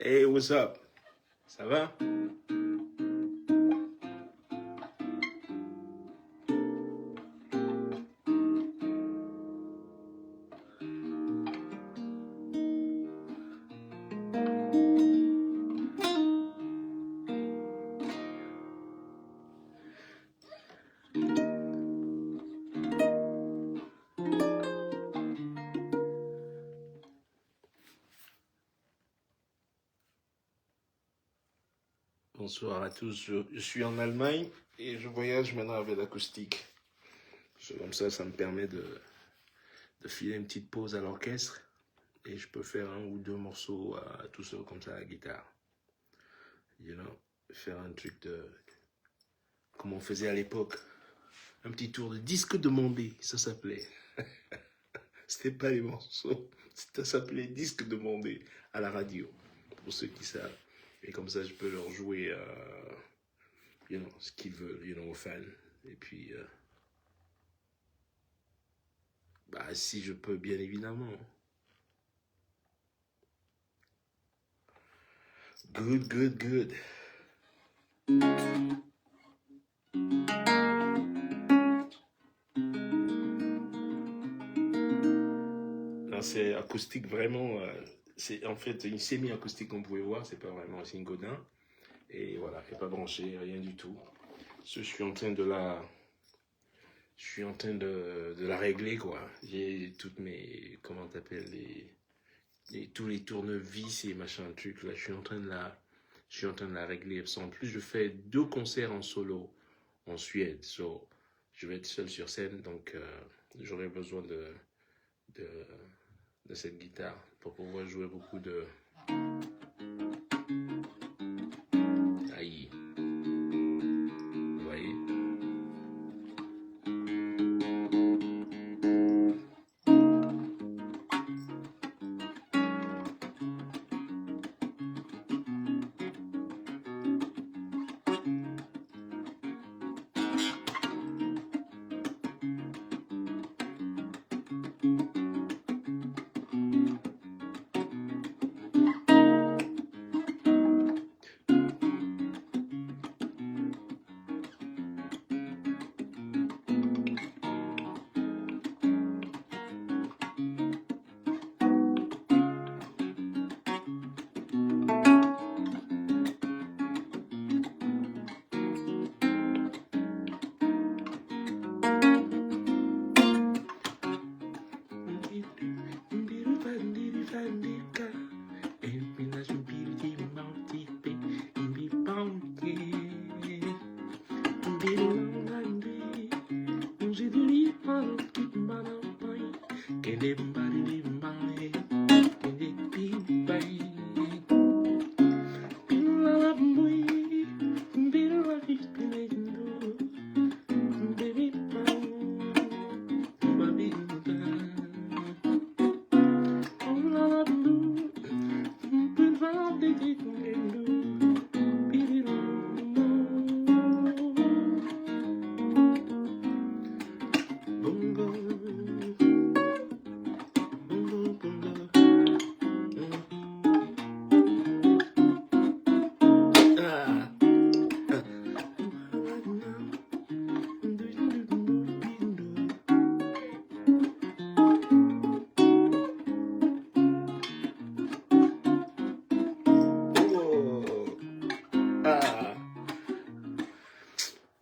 Hey, what's up? Ça va? Bonsoir à tous, je suis en Allemagne et je voyage maintenant avec l'acoustique. Comme ça me permet de filer une petite pause à l'orchestre et je peux faire un ou deux morceaux tout seul comme ça à la guitare. You know, faire un truc de comme on faisait à l'époque. Un petit tour de disque demandé, ça s'appelait. C'était pas les morceaux, ça s'appelait disque demandé à la radio, pour ceux qui savent. Et comme ça, je peux leur jouer ce qu'ils veulent, aux fans. Et puis, si je peux, bien évidemment. Good. Non, c'est acoustique vraiment. C'est en fait une semi-acoustique qu'on pouvait voir, c'est pas vraiment un Godin. Et voilà, c'est pas branché, rien du tout. Je suis en train de la régler, quoi. J'ai toutes mes, comment t'appelles, tous les tournevis et machin truc là. Je suis en train de la régler. En plus, je fais 2 concerts en solo en Suède. So, je vais être seul sur scène, donc j'aurai besoin de cette guitare pour pouvoir jouer beaucoup de. Aïe. Vous voyez?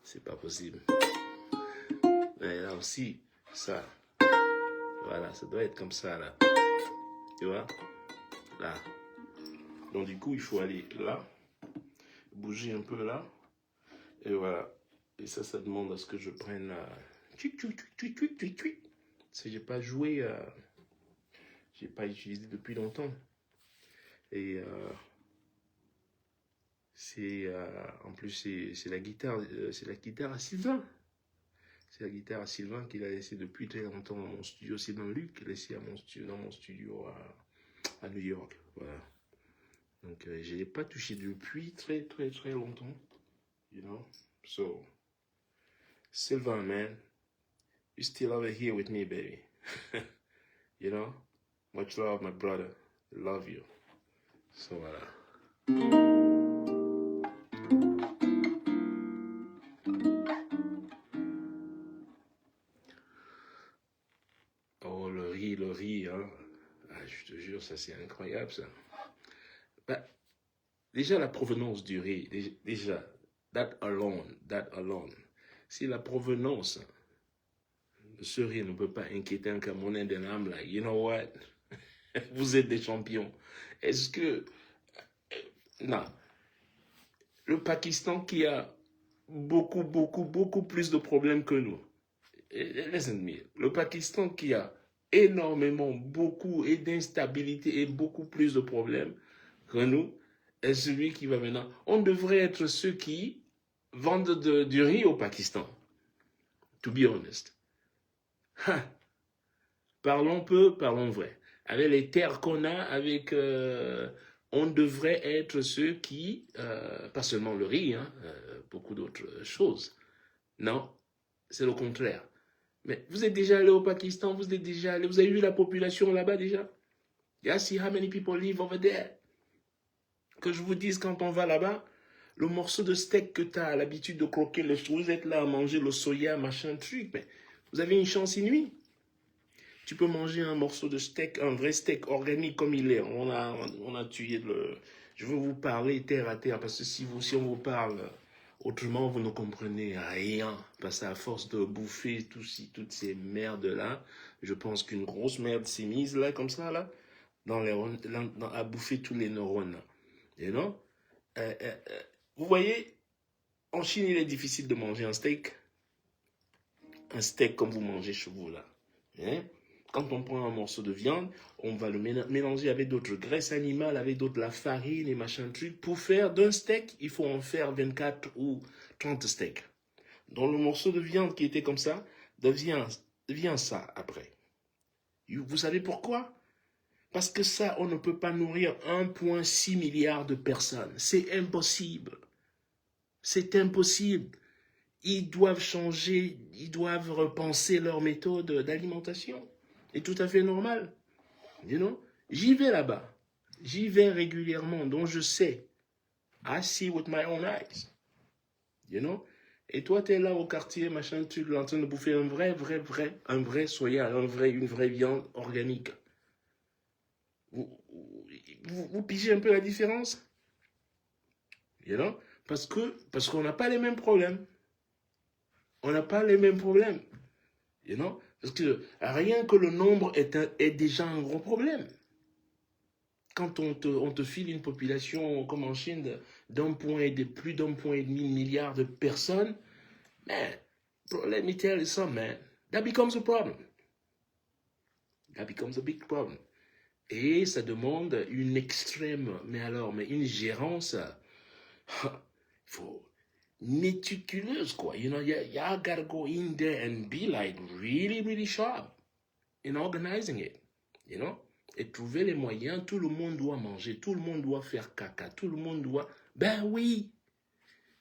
C'est pas possible. Mais là aussi, ça. Voilà, ça doit être comme ça, là. Tu vois? Là. Donc, du coup, il faut aller là, bouger un peu là, et voilà. Et ça demande à ce que je prenne Si j'ai pas joué, j'ai pas utilisé depuis longtemps. Et en plus, c'est la guitare à Sylvain. C'est la guitare à Sylvain qu'il a laissé depuis très longtemps dans mon studio. C'est dans Luc, laissé dans mon studio à New York. Voilà. Donc, je l'ai pas touché depuis très longtemps. You know? So, Sylvain, man, you still over here with me, baby. You know? Much love, my brother. Love you. So, voilà. Oh, le riz, hein. Ah, je te jure, ça c'est incroyable ça. Bah, déjà la provenance du riz, déjà, that alone. Si la provenance de ce riz ne peut pas inquiéter un Camerounais de l'âme, là, you know what? Vous êtes des champions. Est-ce que... Non. Le Pakistan qui a beaucoup plus de problèmes que nous. Listen to me. Le Pakistan qui a énormément, beaucoup et d'instabilité et beaucoup plus de problèmes que nous, est celui qui va maintenant. On devrait être ceux qui vendent du riz au Pakistan. To be honest. Ha. Parlons peu, parlons vrai. Avec les terres qu'on a, on devrait être ceux qui, pas seulement le riz, hein, beaucoup d'autres choses. Non, c'est le contraire. Mais vous êtes déjà allé au Pakistan, vous êtes déjà allé, vous avez vu la population là-bas déjà? You see how many people live over there? Que je vous dise, quand on va là-bas, le morceau de steak que tu as l'habitude de croquer, vous êtes là à manger le soya, machin, truc, mais vous avez une chance inouïe. Tu peux manger un morceau de steak, un vrai steak organique comme il est. On a tué le... Je veux vous parler terre à terre, parce que si on vous parle autrement, vous ne comprenez rien. Parce qu'à force de bouffer toutes ces merdes-là, je pense qu'une grosse merde s'est mise là, comme ça, là, à bouffer tous les neurones. You know? Vous voyez, en Chine, il est difficile de manger un steak. Un steak comme vous mangez chez vous, là. Hein? Quand on prend un morceau de viande, on va le mélanger avec d'autres graisses animales, avec d'autres la farine et machin truc. Pour faire d'un steak, il faut en faire 24 ou 30 steaks. Donc le morceau de viande qui était comme ça devient ça après. Vous savez pourquoi? Parce que ça, on ne peut pas nourrir 1,6 milliard de personnes. C'est impossible. C'est impossible. Ils doivent changer, ils doivent repenser leur méthode d'alimentation. C'est tout à fait normal. You know? J'y vais là-bas. J'y vais régulièrement, donc je sais. I see with my own eyes. You know? Et toi, tu es là au quartier, machin, tu es en train de bouffer un vrai soya, une vraie viande organique. Vous pigez un peu la différence? You know? Parce qu'on n'a pas les mêmes problèmes. On n'a pas les mêmes problèmes. You know? Parce que rien que le nombre est déjà un gros problème. Quand on te file une population comme en Chine plus d'1,5 milliard de personnes, man, let me tell you something, man. That becomes a problem. That becomes a big problem. Et ça demande une extrême, mais une gérance, faut méticuleuse, quoi. You know, you gotta go in there and be like really sharp in organizing it, you know? Et trouver les moyens, tout le monde doit manger, tout le monde doit faire caca, tout le monde doit... Ben oui,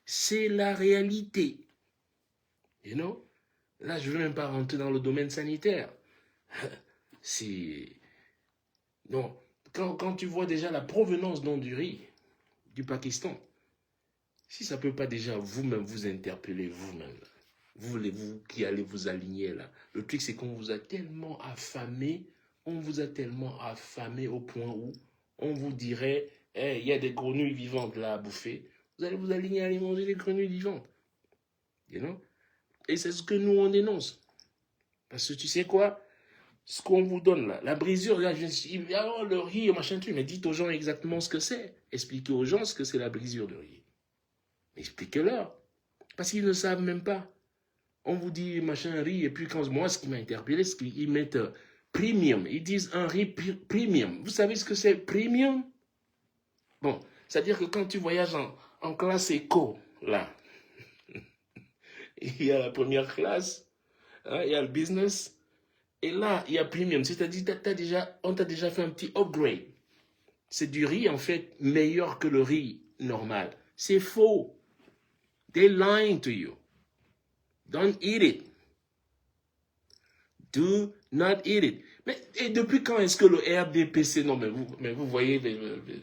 c'est la réalité, you know? Là, je ne veux même pas rentrer dans le domaine sanitaire. C'est... Non, quand tu vois déjà la provenance du riz du Pakistan, si ça ne peut pas déjà vous-même vous interpeller vous-même, vous qui allez vous aligner là, le truc c'est qu'on vous a tellement affamé, au point où on vous dirait, hey, il y a des grenouilles vivantes là à bouffer, vous allez vous aligner à aller manger des grenouilles vivantes. You know? Et c'est ce que nous on dénonce. Parce que tu sais quoi? Ce qu'on vous donne là, la brisure, là, le riz, machin truc, mais dites aux gens exactement ce que c'est. Expliquez aux gens ce que c'est la brisure de riz. Expliquez-leur. Parce qu'ils ne savent même pas. On vous dit machin riz, et puis quand moi, ce qui m'a interpellé, c'est qu'ils mettent premium. Ils disent un riz premium. Vous savez ce que c'est premium? Bon, c'est-à-dire que quand tu voyages en classe éco, là, il y a la première classe, hein, il y a le business, et là, il y a premium. C'est-à-dire on t'a déjà fait un petit upgrade. C'est du riz, en fait, meilleur que le riz normal. C'est faux. They're lying to you. Don't eat it. Do not eat it. Et depuis quand est-ce que le RDPC, non, mais vous voyez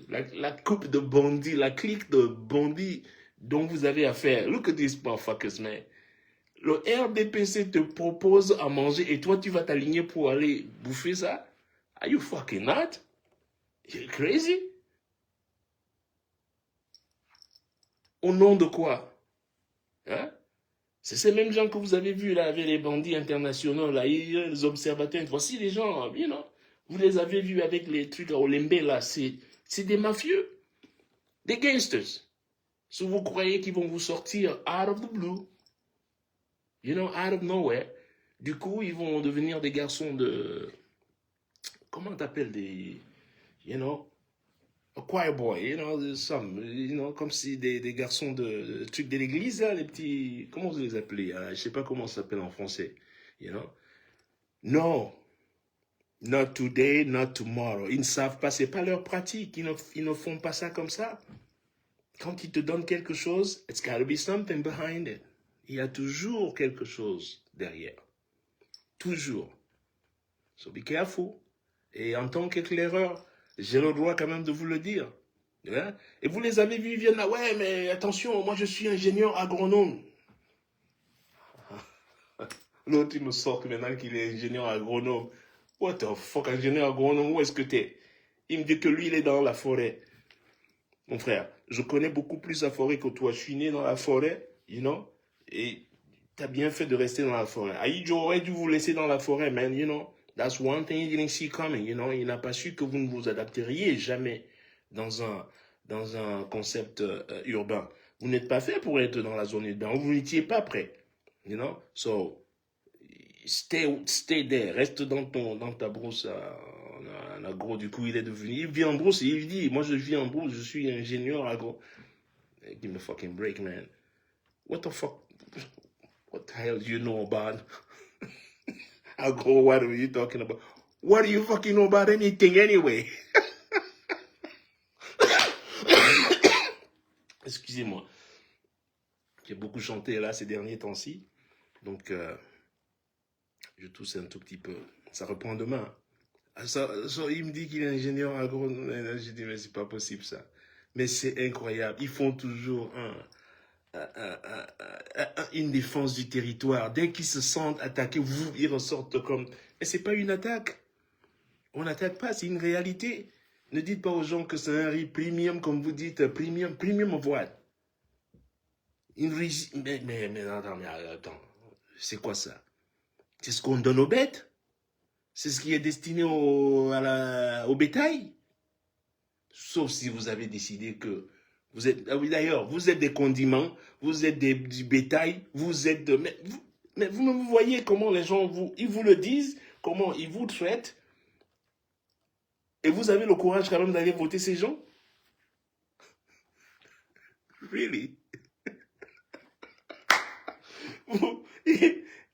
la coupe de bandits, la clique de bandits dont vous avez affaire. Look at these motherfuckers, man. Le RDPC te propose à manger et toi, tu vas t'aligner pour aller bouffer ça? Are you fucking nuts? You're crazy? Au nom de quoi? Hein? C'est ces mêmes gens que vous avez vus là avec les bandits internationaux, là, les observateurs. Voici les gens, you know. Vous les avez vus avec les trucs à Olembe là. C'est des mafieux, des gangsters. Si vous croyez qu'ils vont vous sortir out of the blue, you know, out of nowhere, du coup, ils vont devenir des garçons de. Comment t'appelles des. You know, a choir boy, you know, comme si des garçons de trucs de l'église, là, les petits. Comment vous les appelez? Je sais pas comment ça s'appelle en français, you know. Non, not today, not tomorrow. Ils ne savent pas, c'est pas leur pratique. Ils ne font pas ça comme ça. Quand ils te donnent quelque chose, it's gotta be something behind it. Il y a toujours quelque chose derrière. Toujours. So be careful. Et en tant qu'éclaireur, j'ai le droit quand même de vous le dire. Hein? Et vous les avez vus, ils viennent là, ouais, mais attention, moi je suis ingénieur agronome. L'autre, il me sort maintenant qu'il est ingénieur agronome. What the fuck, ingénieur agronome, où est-ce que t'es? Il me dit que lui, il est dans la forêt. Mon frère, je connais beaucoup plus la forêt que toi. Je suis né dans la forêt, you know, et t'as bien fait de rester dans la forêt. Aïdjo aurait dû vous laisser dans la forêt, man, you know. That's one thing he didn't see coming, you know. Il n'a pas su que vous ne vous adapteriez jamais dans un concept urbain. Vous n'êtes pas fait pour être dans la zone urbaine. Vous n'étiez pas prêt, you know. So, stay there. Reste dans ta brousse. Un agro, du coup, il vit en brousse et il dit, moi je vis en brousse, je suis ingénieur agro. Give me a fucking break, man. What the fuck? What the hell do you know about agro? What are you talking about? What do you fucking know about anything anyway? Excusez-moi. J'ai beaucoup chanté là ces derniers temps-ci. Donc, je tousse un tout petit peu. Ça reprend demain. Il me dit qu'il est ingénieur agro. J'ai dit, mais c'est pas possible ça. Mais c'est incroyable. Ils font toujours une défense du territoire. Dès qu'ils se sentent attaqués, ils ressortent comme... Mais c'est pas une attaque. On n'attaque pas, c'est une réalité. Ne dites pas aux gens que c'est un riz premium, comme vous dites, premium of what? Attends, c'est quoi ça? C'est ce qu'on donne aux bêtes? C'est ce qui est destiné au bétail? Sauf si vous avez décidé que vous êtes... Ah oui, d'ailleurs, vous êtes des condiments, vous êtes du bétail, vous êtes de... Mais vous voyez comment les gens, ils vous le disent, comment ils vous traitent, et vous avez le courage quand même d'aller voter ces gens? Really?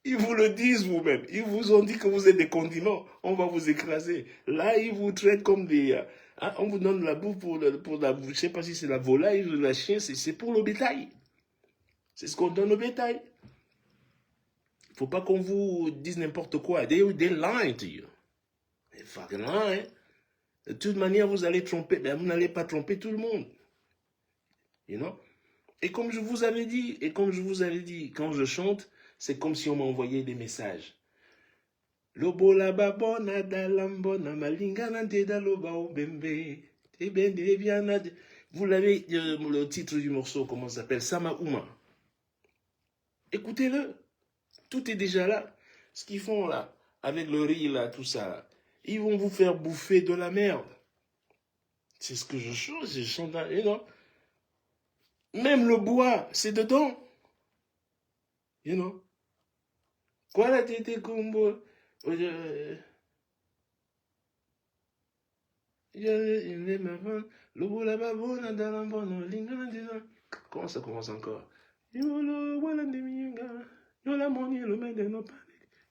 Ils vous le disent vous-même. Ils vous ont dit que vous êtes des condiments. On va vous écraser. Là, ils vous traitent comme des... on vous donne la bouffe pour la... Je ne sais pas si c'est la volaille ou la chien. C'est pour le bétail. C'est ce qu'on donne au bétail. Il ne faut pas qu'on vous dise n'importe quoi. They lying to you. They fucking lying. De toute manière, vous allez tromper. Mais vous n'allez pas tromper tout le monde. You know? Et comme je vous avais dit, quand je chante, c'est comme si on m'envoyait des messages. Lobola babona dalambona malingana de loba obembe. Vous l'avez, le titre du morceau, comment ça s'appelle? Sama Uma. Écoutez-le. Tout est déjà là. Ce qu'ils font là, avec le riz là, tout ça là, ils vont vous faire bouffer de la merde. C'est ce que je chante, et non. Même le bois, c'est dedans. You know. Quoi la tête combo? Comment ça commence encore? Yola money lo mende no pane.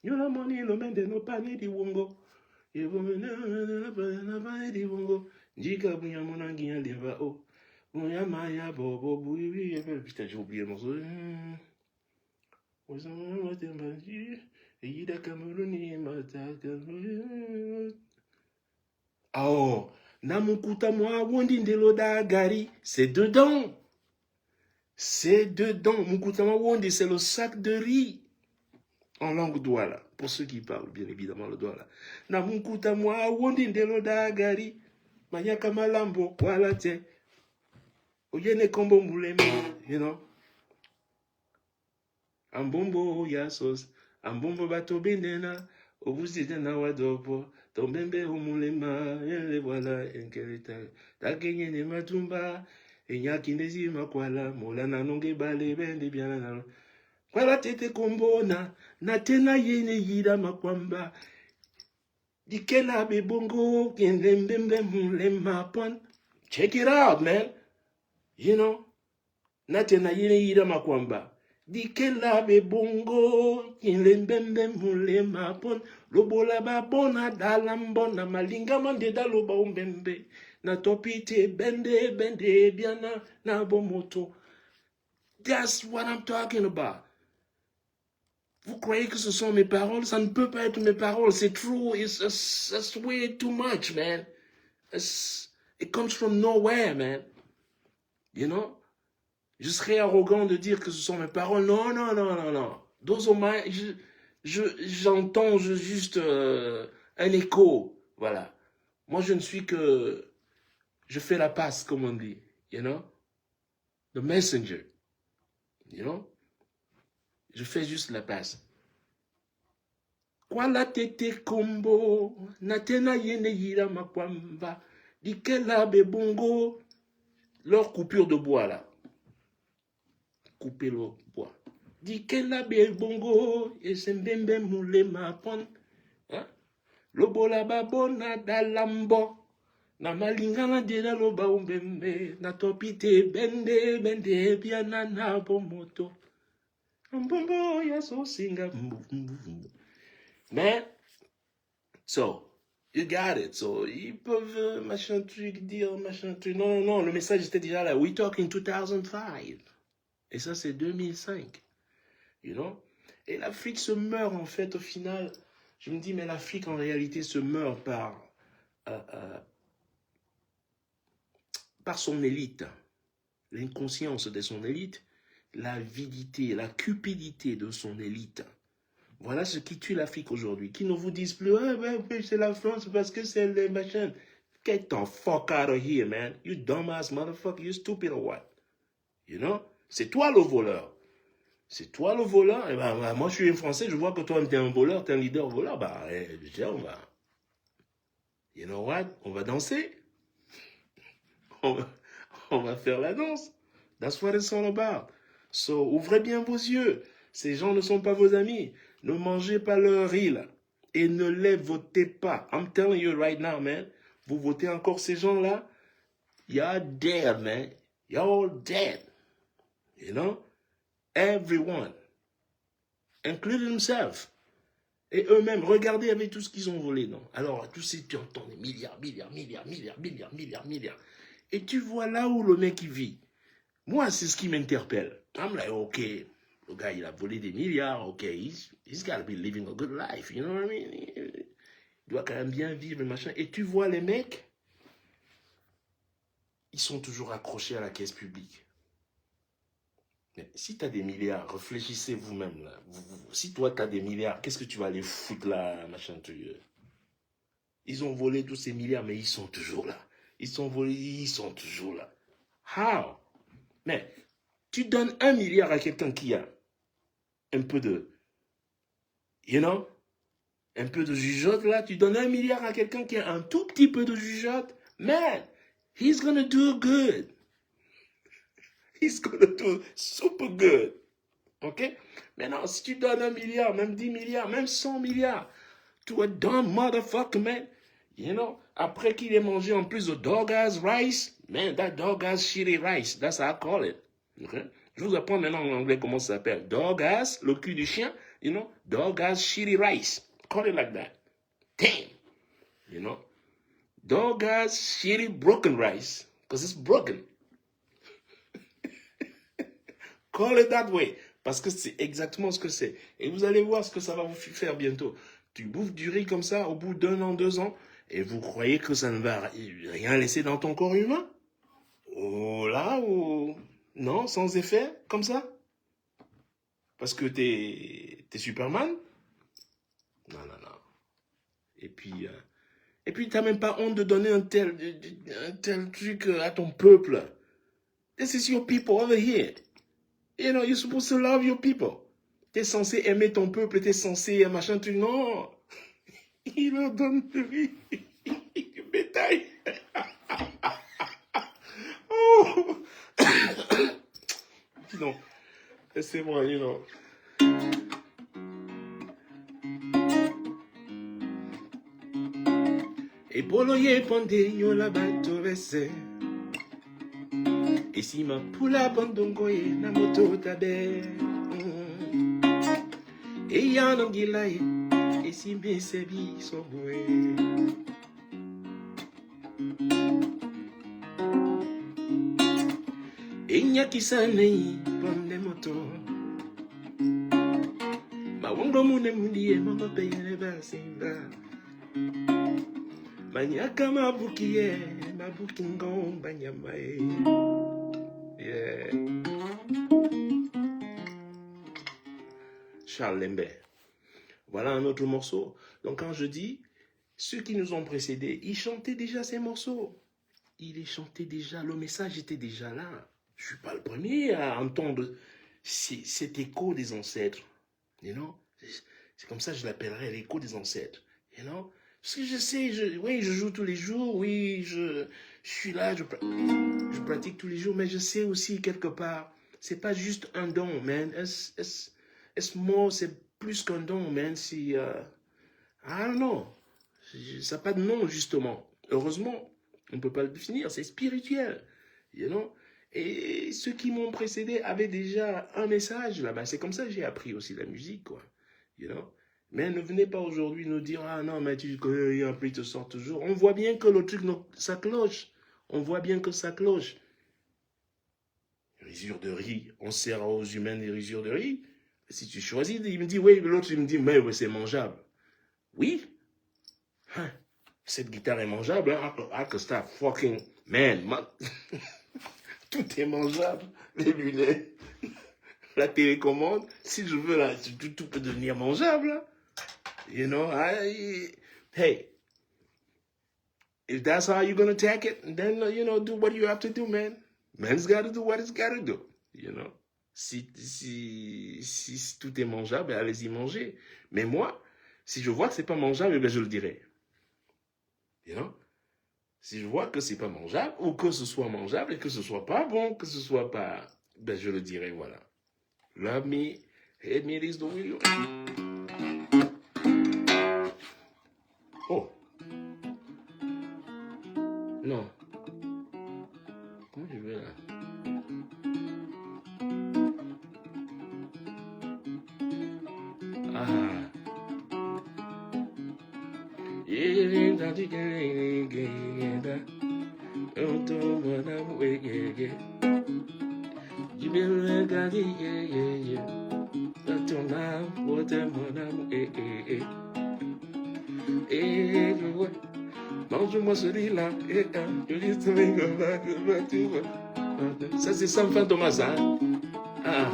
Yola money lo mende no pane di wongo. Di wongo. Jika bunya monangi ya leva o. Bunya maya bobo buiwi. Putain, j'ai oublié le morceau. Ida Camerouni, Mata Camerouni. Oh, Namukuta moi, Wondi Ndelo da Gari, c'est dedans. C'est dedans. Mukuta moi, Wondi, c'est le sac de riz. En langue douala, pour ceux qui parlent bien évidemment le douala. Namukuta moi, Wondi Ndelo da Gari, Mayaka Malambo, voilà, tiens. Oyene Kombo Moulema, you know. Ambombo Yasos, Ambombo Bato Benena, Obusita Nawadopo, Tombembe Humulema, et voilà, Enkeleta, Takenye ne Matumba, Enyaki Nezi Makwala, Molana Nonge Bale, Bende Bianana. Kwala Tete Kombona, Natena Yene Yida Makwamba, Dikela Bebongo, Kendembembe Mulema Pon. Check it out, man. You know, Natena Yene Yida Makwamba. Dikela Bebongo, Kendembembe Mulema Pon. Lobola Babona Dalambona, Malinga Mande Daloba Umbembe. Na topite bende bende biana na bomoto. That's what I'm talking about. Vous croyez que ce sont mes paroles? Ça ne peut pas être mes paroles. C'est trop. It's way too much, man. It comes from nowhere, man. You know? Je serais arrogant de dire que ce sont mes paroles. Non, non, non, non, non. Those are my... J'entends juste un écho. Voilà. Moi, je ne suis que... Je fais la passe, comme on dit. You know? The messenger. You know? Je fais juste la passe. Kwala tete kombo, natena yene yira makwamba, dikela bebongo, leur coupure de bois là. Couper le bois. Dikela bebongo, et sembembe moule ma pon. Lobola babona dalambo, na malingana dela loba umbembe, na topite bende bende biana na bomoto. Mbombo ya so singa man, so, you got it. So, ils peuvent machin truc, dire machin truc. Non, non, non, le message était déjà là. We talk in 2005. Et ça, c'est 2005. You know? Et l'Afrique se meurt, en fait, au final. Je me dis, mais l'Afrique, en réalité, se meurt par son élite. L'inconscience de son élite, l'avidité, la cupidité de son élite. Voilà ce qui tue l'Afrique aujourd'hui. Qui ne vous disent plus, ouais, c'est la France parce que c'est les machins. Get the fuck out of here, man. You dumbass motherfucker, you stupid or what? You know? C'est toi le voleur. C'est toi le voleur. Et ben, moi, je suis un Français, je vois que toi, t'es un voleur, t'es un leader voleur. Bah, on va... You know what? On va danser. On va faire la danse. That's what it's all about. So, ouvrez bien vos yeux. Ces gens ne sont pas vos amis. Ne mangez pas leur riz, là. Et ne les votez pas. I'm telling you right now, man. Vous votez encore ces gens-là, you're dead, man. You're all dead. You know? Everyone. Including themselves. Et eux-mêmes, regardez avec tout ce qu'ils ont volé, non? Alors, tous ces, tu entends des milliards. Et tu vois là où le mec il vit. Moi, c'est ce qui m'interpelle. I'm like, ok, le gars, il a volé des milliards, ok, he's got to be living a good life, you know what I mean? Il doit quand même bien vivre, machin. Et tu vois les mecs, ils sont toujours accrochés à la caisse publique. Mais si tu as des milliards, réfléchissez vous-même, là. Si toi, tu as des milliards, qu'est-ce que tu vas aller foutre là, machin, Ils ont volé tous ces milliards, mais ils sont toujours là. Ils sont volés, ils sont toujours là. How? Mais tu donnes 1 milliard à quelqu'un qui a un peu de, you know, un peu de jugeote là, tu donnes 1 milliard à quelqu'un qui a un tout petit peu de jugeote, man, he's gonna do good. He's gonna do super good. Ok? Maintenant, si tu donnes 1 milliard, même 10 milliards, même 100 milliards, to a dumb motherfucker, man, you know, après qu'il ait mangé en plus de dog-ass rice, man, that dog-ass shitty rice, that's how I call it. Okay? Je vous apprends maintenant en anglais comment ça s'appelle. Dog-ass, le cul du chien, you know, dog-ass shitty rice. Call it like that. Damn. You know? Dog-ass shitty broken rice. Because it's broken. Call it that way. Parce que c'est exactement ce que c'est. Et vous allez voir ce que ça va vous faire bientôt. Tu bouffes du riz comme ça au bout d'1 an, 2 ans, et vous croyez que ça ne va rien laisser dans ton corps humain? Oh là, ou... Non, sans effet, comme ça? Parce que t'es Superman? Non, non, non. Et puis t'as même pas honte de donner un tel truc à ton peuple. This is your people over here. You know, you're supposed to love your people. T'es censé aimer ton peuple, t'es censé machin truc. Non. Il leur donne du riz, du bétail. Oh. Dis donc, laissez-moi, you know. Et polo ye ponde yo la bato vese. Et si ma pula bandongo ye na moto tabe. Et yano gila ye. Et si me sebi so boué. Et nya kisane ponde moto. Ma wongo mune mundi e mama peyene basimba. Manyaka mabukiye, mabukingo banyamae. Yeah. Charles Lembert. Voilà un autre morceau. Donc quand je dis, ceux qui nous ont précédés, ils chantaient déjà ces morceaux. Ils les chantaient déjà, le message était déjà là. Je ne suis pas le premier à entendre cet écho des ancêtres. You know? C'est comme ça que je l'appellerais, l'écho des ancêtres. You know? Parce que je sais, oui, je joue tous les jours, oui, je suis là, je pratique tous les jours, mais je sais aussi quelque part, c'est pas juste un don, man. It's more, c'est plus qu'un don, man. C'est, I don't know. Ça n'a pas de nom, justement. Heureusement, on ne peut pas le définir, c'est spirituel, you know. Et ceux qui m'ont précédé avaient déjà un message là-bas. C'est comme ça que j'ai appris aussi la musique, quoi, you know. Mais ne venez pas aujourd'hui nous dire, ah non, mais tu connais, un prix te sort toujours. On voit bien que le truc, ça cloche. On voit bien que ça cloche. Risure de riz, on sert aux humains des risures de riz. Si tu choisis, il me dit, oui, l'autre, il me dit, mais oui, c'est mangeable. Oui. Hein. Cette guitare est mangeable. Hein? I could start fucking, man. Tout est mangeable. Les lunettes, la télécommande. Si je veux, là, tout peut devenir mangeable. Hein? You know, hey, if that's how you're gonna take it, then, you know, do what you have to do, man. Man's gotta do what he's gotta do, you know. Si tout est mangeable, allez-y manger. Mais moi, si je vois que c'est pas mangeable, ben je le dirai. You know? Si je vois que c'est pas mangeable, ou que ce soit mangeable et que ce soit pas bon, que ce soit pas, ben je le dirai, voilà. Love me, hate me, this the way you... Oh. Non. Comment je vais là? Ah. Mange-moi celui-là. Ça, c'est Sam Fantomas, hein? Ah.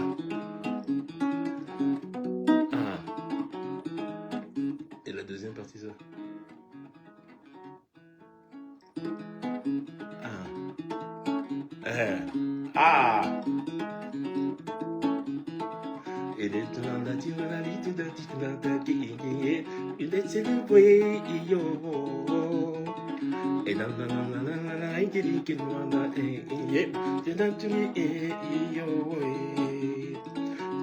Ah. Et la deuxième partie, ça. Ah. Ah. Et les tanda tirana litu da tiknata ki il est célébré yo. Et nan nan nan nan nan nan ingeri ki nwana je dan tuni yo.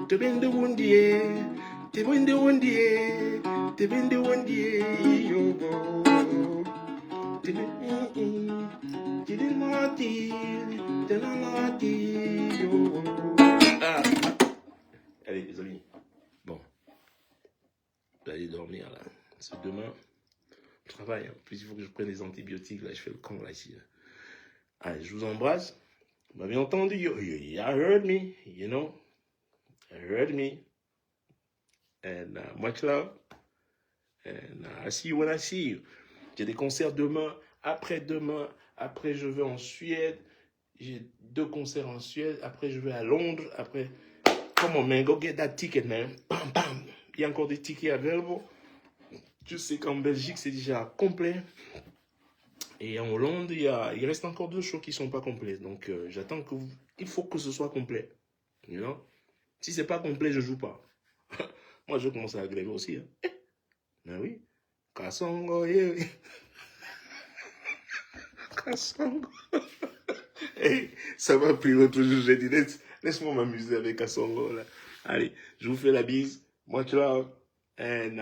Te bende wondie, te bende wondie, te bende wondie yo. Te bende yo. Ah. Allez, les amis. Bon. Je vais aller dormir, là. C'est demain. Je travaille. En plus, il faut que je prenne des antibiotiques. Là, je fais le con, là, ici. Allez, je vous embrasse. Vous m'avez entendu. You heard me, you know. You heard me. And much love. And I see you when I see you. J'ai des concerts demain, après-demain. Après, je vais en Suède. J'ai 2 concerts en Suède. Après, je vais à Londres. Après, come on, man, go get that ticket, man. Bam, bam. Il y a encore des tickets available. Je sais qu'en Belgique, c'est déjà complet. Et en Hollande, il reste encore 2 shows qui ne sont pas complets. Donc, j'attends que il faut que ce soit complet. You know? Si c'est pas complet, je joue pas. Moi, je commence à gréver aussi. Hein. Ben oui. Kasongo, yeah. Kasongo. Hey, ça va plus l'autre jour. J'ai dit, laisse-moi m'amuser avec Kasongo. Là. Allez, je vous fais la bise. Much love. And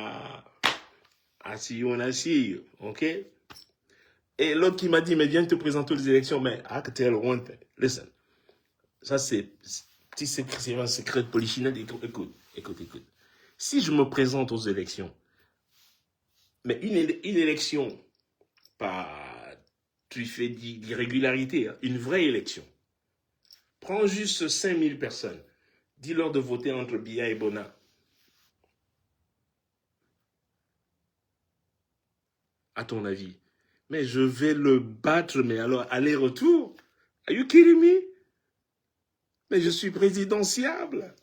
I see you when I see you. OK? Et l'autre qui m'a dit, mais viens te présenter aux élections. Mais I can tell one thing. Listen. Ça, c'est un secret de polichinelle. Écoute. Si je me présente aux élections, mais une élection, pas tu fais d'irrégularité, hein, une vraie élection. Prends juste 5000 personnes. Dis-leur de voter entre Biya et Bona. À ton avis. Mais je vais le battre, mais alors aller-retour. Are you kidding me? Mais je suis présidentiable.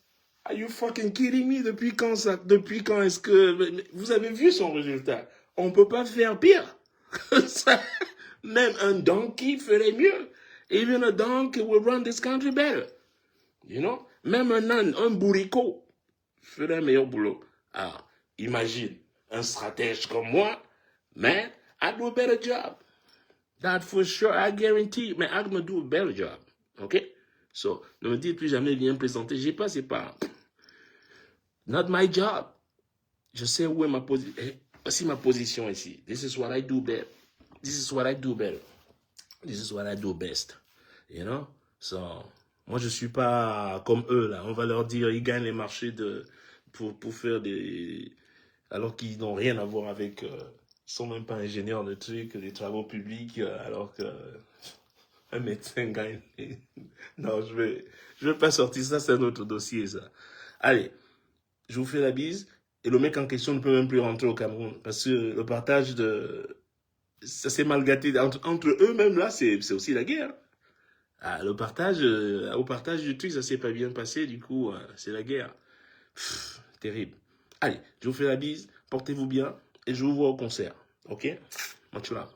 Are you fucking kidding me? Depuis quand est-ce que... Vous avez vu son résultat? On ne peut pas faire pire. Même un donkey ferait mieux. Even a donkey will run this country better. You know? Même un âne, un bourricot ferait un meilleur boulot. Alors, imagine, un stratège comme moi, man, I do a better job. That for sure, I guarantee. Mais I me do a better job. OK? So, ne me dites plus jamais viens me présenter. J'ai pas, c'est pas... Not my job. Je sais où est ma position. Voici ma position ici. This is what I do better. This is what I do better. This is what I do best. You know? So, moi, je suis pas comme eux, là. On va leur dire, ils gagnent les marchés pour faire des... Alors qu'ils n'ont rien à voir avec... ils sont même pas ingénieurs de trucs, des travaux publics, alors que... un médecin gagne... Non, je vais pas sortir ça, c'est un autre dossier, ça. Allez, je vous fais la bise. Et le mec en question ne peut même plus rentrer au Cameroun. Parce que le partage de... Ça s'est mal gâté. Entre eux-mêmes, là, c'est aussi la guerre. Ah, au partage du truc, ça s'est pas bien passé. Du coup, c'est la guerre. Terrible. Allez, je vous fais la bise. Portez-vous bien. Et je vous vois au concert. OK? Much love.